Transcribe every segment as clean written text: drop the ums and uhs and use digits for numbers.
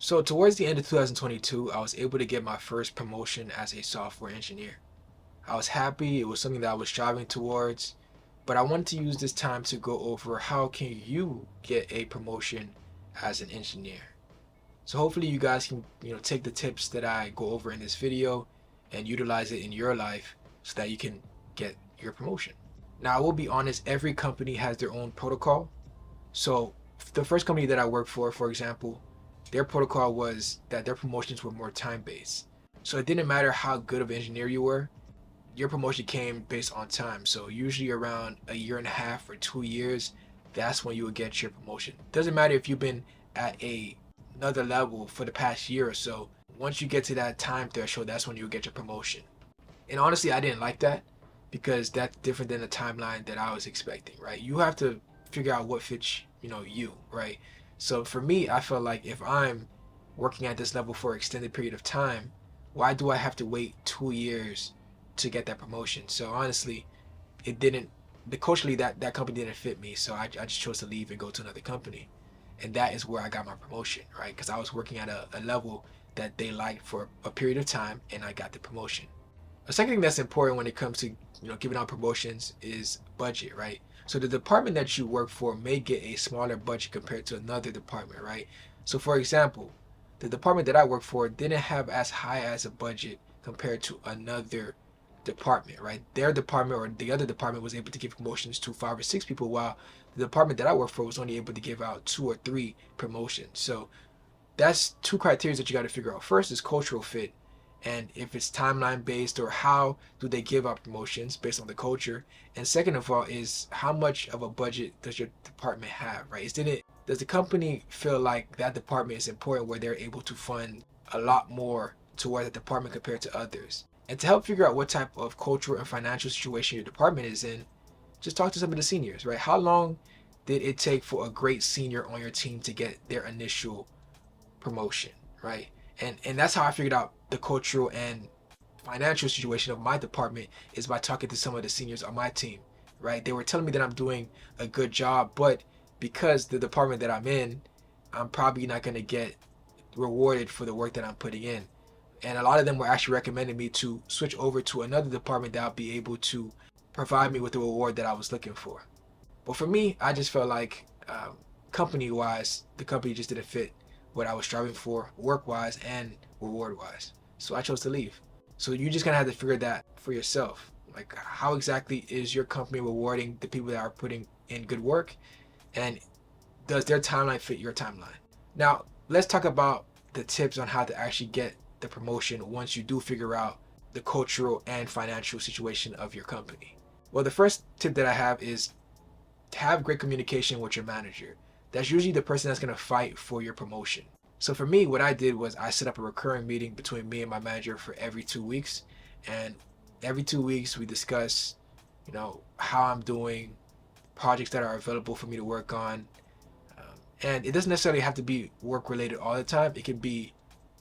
So towards the end of 2022, I was able to get my first promotion as a software engineer. I was happy, it was something that I was striving towards, but I wanted to use this time to go over how can you get a promotion as an engineer. So hopefully you guys can, take the tips that I go over in this video and utilize it in your life so that you can get your promotion. Now, I will be honest, every company has their own protocol. So the first company that I worked for example, their protocol was that their promotions were more time based. So it didn't matter how good of an engineer you were, your promotion came based on time. So usually around a year and a half or 2 years, that's when you would get your promotion. Doesn't matter if you've been at another level for the past year or so. Once you get to that time threshold, that's when you get your promotion. And honestly, I didn't like that because that's different than the timeline that I was expecting, right? You have to figure out what fits, you, right? So for me, I felt like if I'm working at this level for an extended period of time, why do I have to wait 2 years to get that promotion? So honestly, it didn't, the culturally that company didn't fit me. So I just chose to leave and go to another company. And that is where I got my promotion, right? Because I was working at a level that they liked for a period of time and I got the promotion. A second thing that's important when it comes to giving out promotions is budget, right? So the department that you work for may get a smaller budget compared to another department, right? So for example, the department that I work for didn't have as high as a budget compared to another department, right? Their department or the other department was able to give promotions to 5 or 6 people, while the department that I work for was only able to give out 2 or 3 promotions. So that's two criteria that you got to figure out. First is cultural fit, and if it's timeline based, or how do they give out promotions based on the culture. And second of all is how much of a budget does your department have, right? Does the company feel like that department is important where they're able to fund a lot more toward the department compared to others? And to help figure out what type of cultural and financial situation your department is in, just talk to some of the seniors, right? How long did it take for a great senior on your team to get their initial promotion, right? And that's how I figured out the cultural and financial situation of my department, is by talking to some of the seniors on my team, right? They were telling me that I'm doing a good job, but because the department that I'm in, I'm probably not going to get rewarded for the work that I'm putting in. And a lot of them were actually recommending me to switch over to another department that I'll be able to provide me with the reward that I was looking for. But for me, I just felt like company wise, the company just didn't fit what I was striving for work wise and reward wise. So I chose to leave. So you just kind of have to figure that for yourself. Like, how exactly is your company rewarding the people that are putting in good work? And does their timeline fit your timeline? Now, let's talk about the tips on how to actually get the promotion once you do figure out the cultural and financial situation of your company. Well, the first tip that I have is to have great communication with your manager. That's usually the person that's going to fight for your promotion. So for me, what I did was I set up a recurring meeting between me and my manager for every 2 weeks. And every 2 weeks we discuss, how I'm doing, projects that are available for me to work on. And it doesn't necessarily have to be work related all the time. It can be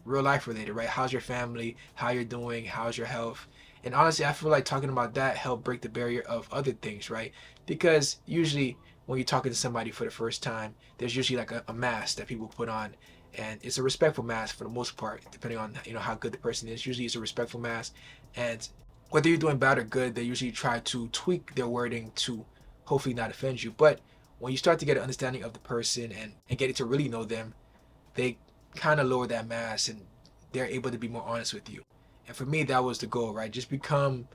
real life related, right? How's your family? How you're doing? How's your health? And honestly, I feel like talking about that help break the barrier of other things, right? Because usually when you're talking to somebody for the first time, there's usually like a mask that people put on, and it's a respectful mask for the most part, depending on how good the person is. Usually it's a respectful mask, and whether you're doing bad or good, they usually try to tweak their wording to hopefully not offend you. But when you start to get an understanding of the person and getting to really know them, they kind of lower that mask and they're able to be more honest with you. And for me, that was the goal, right? Just become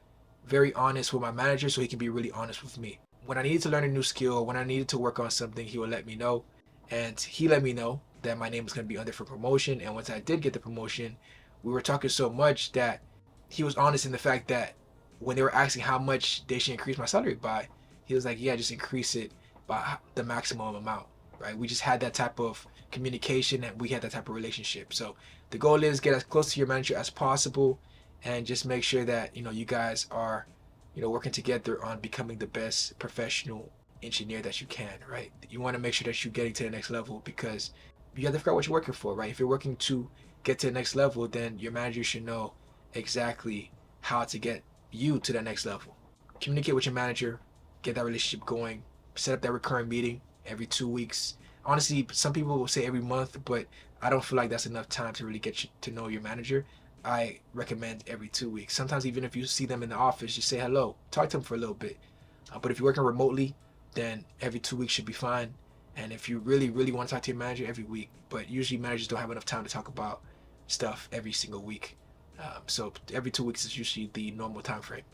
very honest with my manager so he can be really honest with me. When I needed to learn a new skill, when I needed to work on something, he would let me know. And he let me know that my name was going to be under for promotion. And once I did get the promotion, we were talking so much that he was honest in the fact that when they were asking how much they should increase my salary by, he was like, yeah, just increase it by the maximum amount, right? We just had that type of communication and we had that type of relationship. So the goal is get as close to your manager as possible and just make sure that you guys are working together on becoming the best professional engineer that you can, right? You want to make sure that you're getting to the next level because you have to figure out what you're working for, right? If you're working to get to the next level, then your manager should know exactly how to get you to that next level. Communicate with your manager, get that relationship going, set up that recurring meeting every 2 weeks. Honestly, some people will say every month, but I don't feel like that's enough time to really get you to know your manager. I recommend every 2 weeks. Sometimes even if you see them in the office, just say hello, talk to them for a little bit. But if you're working remotely, then every 2 weeks should be fine. And if you really, really want to talk to your manager, every week. But usually managers don't have enough time to talk about stuff every single week. So every 2 weeks is usually the normal time frame.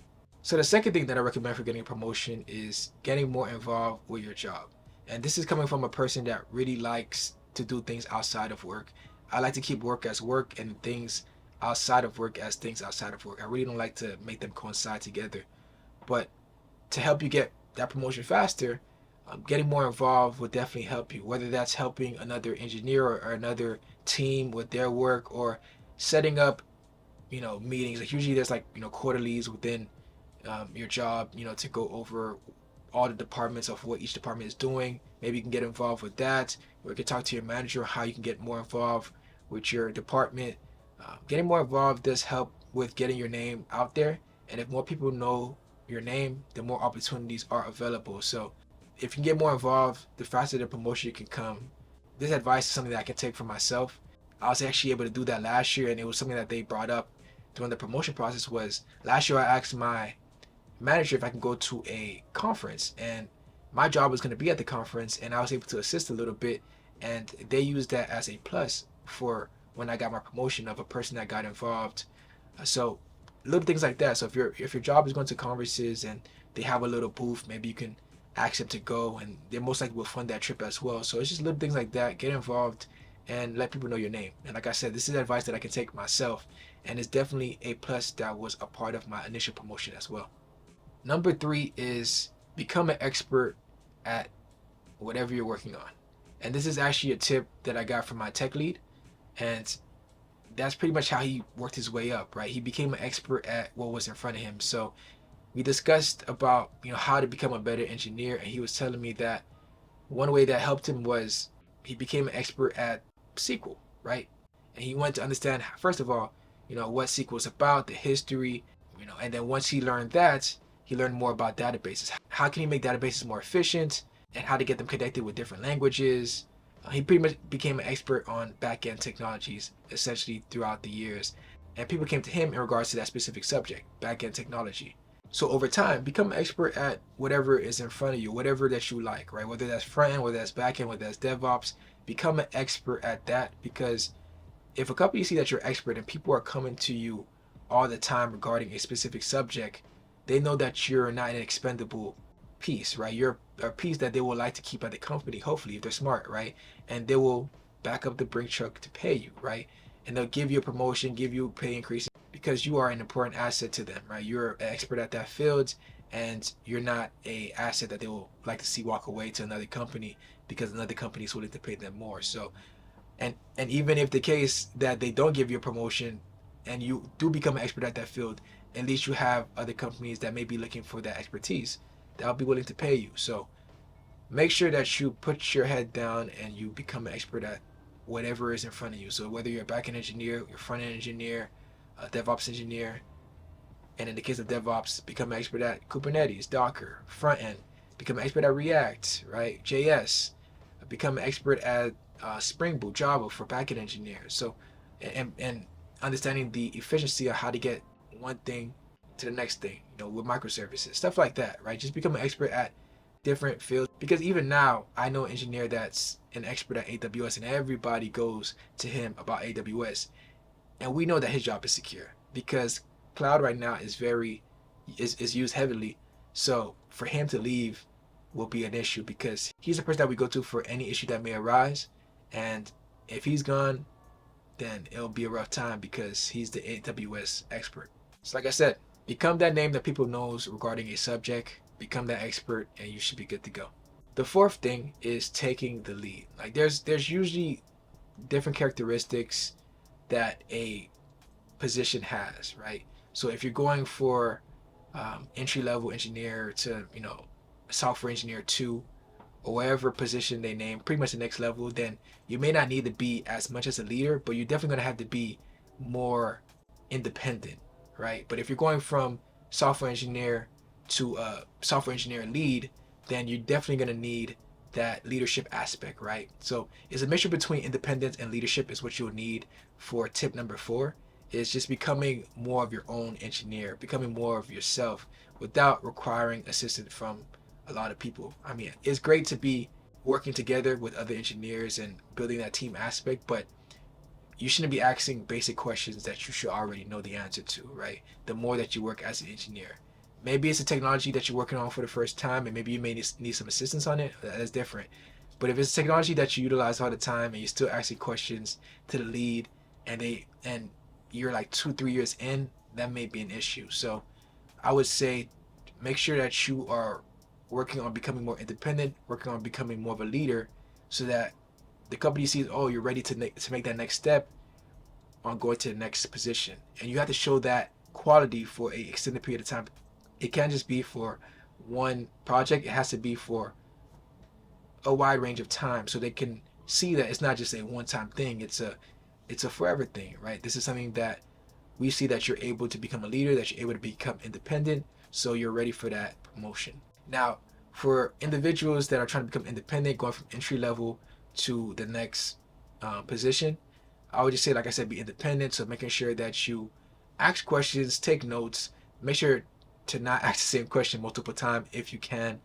So the second thing that I recommend for getting a promotion is getting more involved with your job. And this is coming from a person that really likes to do things outside of work. I like to keep work as work and things outside of work as things outside of work. I really don't like to make them coincide together. But to help you get that promotion faster, getting more involved will definitely help you. Whether that's helping another engineer or another team with their work, or setting up, meetings. Like usually there's like quarterlies within your job, to go over all the departments of what each department is doing. Maybe you can get involved with that, or you can talk to your manager how you can get more involved with your department. Getting more involved does help with getting your name out there, and if more people know your name, the more opportunities are available. So if you get more involved, the faster the promotion can come. This advice is something that I can take for myself. I was actually able to do that last year, and it was something that they brought up during the promotion process. Was last year I asked my manager if I can go to a conference, and my job was going to be at the conference, and I was able to assist a little bit, and they used that as a plus for when I got my promotion of a person that got involved. So little things like that. So if your job is going to conferences and they have a little booth, maybe you can ask them to go, and they most likely will fund that trip as well. So it's just little things like that. Get involved and let people know your name. And like I said, this is advice that I can take myself, and it's definitely a plus that was a part of my initial promotion as well. Number three is become an expert at whatever you're working on. And this is actually a tip that I got from my tech lead. And that's pretty much how he worked his way up, right? He became an expert at what was in front of him. So we discussed about, how to become a better engineer. And he was telling me that one way that helped him was he became an expert at SQL, right? And he wanted to understand, first of all, what SQL is about, the history, and then once he learned that, he learned more about databases. How can he make databases more efficient, and how to get them connected with different languages. He pretty much became an expert on back-end technologies essentially throughout the years. And people came to him in regards to that specific subject, back-end technology. So over time, become an expert at whatever is in front of you, whatever that you like, right? Whether that's front-end, whether that's back-end, whether that's DevOps, become an expert at that, because if a company see that you're expert and people are coming to you all the time regarding a specific subject, they know that you're not an expendable piece, right? You're a piece that they will like to keep at the company, hopefully, if they're smart, right? And they will back up the brink truck to pay you, right? And they'll give you a promotion, give you pay increase because you are an important asset to them, right? You're an expert at that field, and you're not a asset that they will like to see walk away to another company because another company is willing to pay them more. So, and even if the case that they don't give you a promotion and you do become an expert at that field, at least you have other companies that may be looking for that expertise that will be willing to pay you. So make sure that you put your head down and you become an expert at whatever is in front of you. So whether you're a backend engineer, you're a front end engineer, a DevOps engineer, and in the case of DevOps, become an expert at Kubernetes, Docker, front end, become an expert at React, right, JS, become an expert at Spring Boot, Java for backend engineers. So, and understanding the efficiency of how to get one thing to the next thing, with microservices, stuff like that, right? Just become an expert at different fields, because even now I know an engineer that's an expert at AWS, and everybody goes to him about AWS, and we know that his job is secure because cloud right now is used heavily. So for him to leave will be an issue because he's the person that we go to for any issue that may arise, and if he's gone, then it'll be a rough time because he's the AWS expert. So like I said, become that name that people knows regarding a subject, become that expert, and you should be good to go. The fourth thing is taking the lead. Like there's usually different characteristics that a position has, right? So if you're going for entry level engineer to software engineer 2, or whatever position they name, pretty much the next level, then you may not need to be as much as a leader, but you're definitely going to have to be more independent, right? But if you're going from software engineer to software engineer lead, then you're definitely going to need that leadership aspect, right? So it's a mixture between independence and leadership is what you'll need for tip number 4 is just becoming more of your own engineer, becoming more of yourself without requiring assistance from a lot of people. I mean, it's great to be working together with other engineers and building that team aspect, but you shouldn't be asking basic questions that you should already know the answer to, right? The more that you work as an engineer. Maybe it's a technology that you're working on for the first time and maybe you may need some assistance on it. That's different. But if it's technology that you utilize all the time and you're still asking questions to the lead and you're like 2-3 years in, that may be an issue. So I would say make sure that you are working on becoming more independent, working on becoming more of a leader so that the company sees, oh, you're ready to make that next step on going to the next position. And you have to show that quality for a extended period of time. It can't just be for one project. It has to be for a wide range of time so they can see that it's not just a one-time thing. It's a forever thing, right? This is something that we see that you're able to become a leader, that you're able to become independent, so you're ready for that promotion. Now, for individuals that are trying to become independent, going from entry level to the next position, I would just say, like I said, be independent. So making sure that you ask questions, take notes, make sure to not ask the same question multiple times if you can.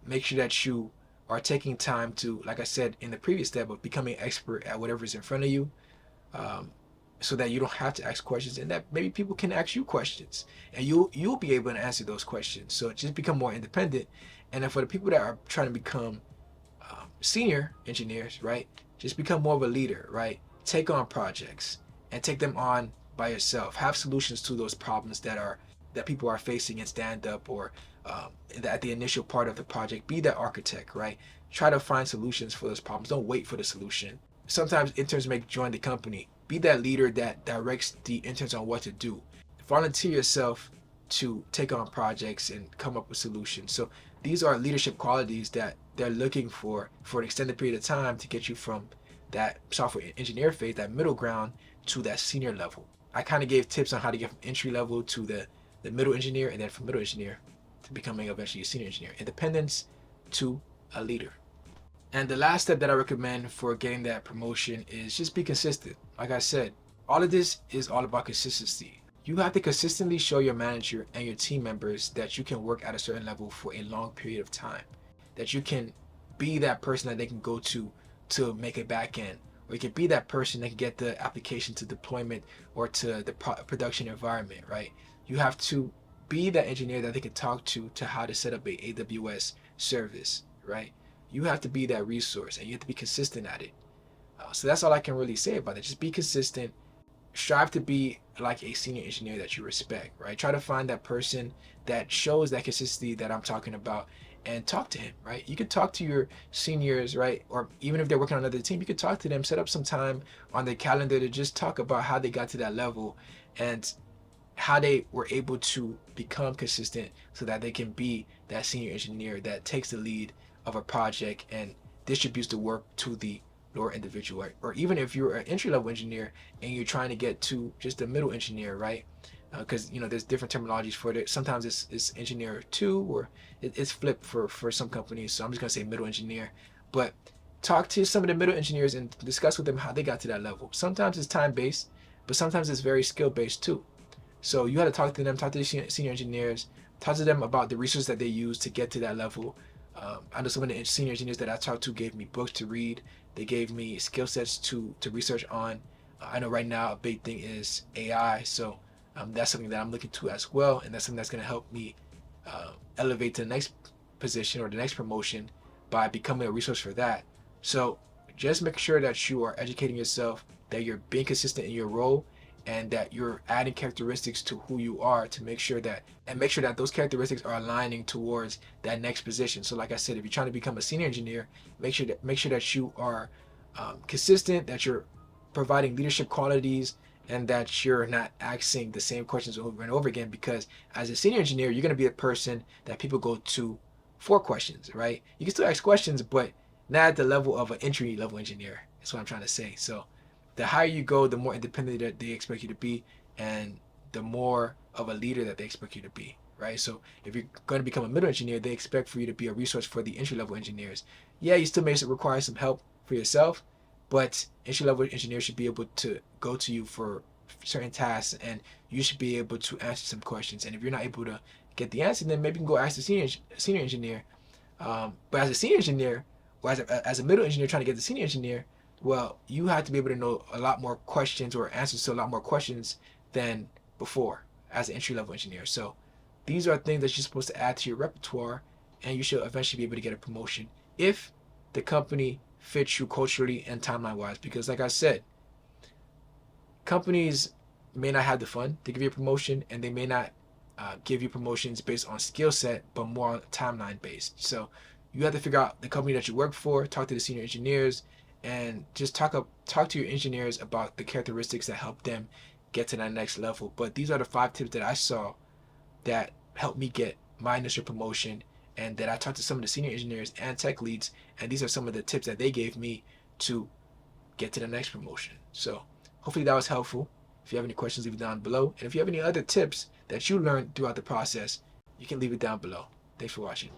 Make sure that you are taking time to, like I said in the previous step, of becoming expert at whatever is in front of you, um, so that you don't have to ask questions, and that maybe people can ask you questions, and you'll be able to answer those questions. So just become more independent. And then for the people that are trying to become senior engineers, right, just become more of a leader, right? Take on projects and take them on by yourself. Have solutions to those problems that people are facing and stand up, or at the initial part of the project, be the architect, right? Try to find solutions for those problems. Don't wait for the solution. Sometimes interns may join the company. Be that leader that directs the interns on what to do. Volunteer yourself to take on projects and come up with solutions. So these are leadership qualities that they're looking for an extended period of time to get you from that software engineer phase, that middle ground, to that senior level. I kind of gave tips on how to get from entry level to the middle engineer, and then from middle engineer to becoming eventually a senior engineer. Independence to a leader. And the last step that I recommend for getting that promotion is just be consistent. Like I said, all of this is all about consistency. You have to consistently show your manager and your team members that you can work at a certain level for a long period of time, that you can be that person that they can go to make a back end, or you can be that person that can get the application to deployment or to the production environment, right? You have to be that engineer that they can talk to how to set up a AWS service, right? You have to be that resource, and you have to be consistent at it. So that's all I can really say about it. Just be consistent. Strive to be like a senior engineer that you respect, right? Try to find that person that shows that consistency that I'm talking about, and talk to him, right? You could talk to your seniors, right? Or even if they're working on another team, you could talk to them, set up some time on their calendar to just talk about how they got to that level and how they were able to become consistent so that they can be that senior engineer that takes the lead of a project and distributes the work to the lower individual. Or even if you're an entry level engineer and you're trying to get to just a middle engineer, right? Because there's different terminologies for it. Sometimes it's engineer 2, or it's flipped for some companies. So I'm just gonna say middle engineer. But talk to some of the middle engineers and discuss with them how they got to that level. Sometimes it's time based, but sometimes it's very skill based too. So you had to talk to them, talk to the senior engineers, talk to them about the resources that they use to get to that level. I know some of the senior engineers that I talked to gave me books to read. They gave me skill sets to research on. I know right now a big thing is AI, so that's something that I'm looking to as well, and that's something that's going to help me elevate to the next position or the next promotion by becoming a resource for that. So just make sure that you are educating yourself, that you're being consistent in your role, and that you're adding characteristics to who you are to make sure that those characteristics are aligning towards that next position. So like I said, if you're trying to become a senior engineer, make sure that you are consistent, that you're providing leadership qualities, and that you're not asking the same questions over and over again, because as a senior engineer, you're going to be a person that people go to for questions, right? You can still ask questions, but not at the level of an entry level engineer. That's what I'm trying to say. So the higher you go, the more independent that they expect you to be, and the more of a leader that they expect you to be, right? So if you're going to become a middle engineer, they expect for you to be a resource for the entry level engineers. Yeah, you still may require some help for yourself, but entry level engineers should be able to go to you for certain tasks, and you should be able to answer some questions. And if you're not able to get the answer, then maybe you can go ask the senior engineer. But as a senior engineer, or as a middle engineer trying to get the senior engineer, well, you have to be able to know a lot more questions or answers to a lot more questions than before as an entry level engineer. So these are things that you're supposed to add to your repertoire, and you should eventually be able to get a promotion if the company fits you culturally and timeline wise. Because, like I said, companies may not have the fun to give you a promotion, and they may not give you promotions based on skill set, but more on timeline based. So you have to figure out the company that you work for, talk to the senior engineers, and just talk to your engineers about the characteristics that help them get to that next level. But these are the 5 tips that I saw that helped me get my initial promotion, and that I talked to some of the senior engineers and tech leads, and these are some of the tips that they gave me to get to the next promotion. So hopefully that was helpful. If you have any questions, leave it down below. And if you have any other tips that you learned throughout the process, you can leave it down below. Thanks for watching.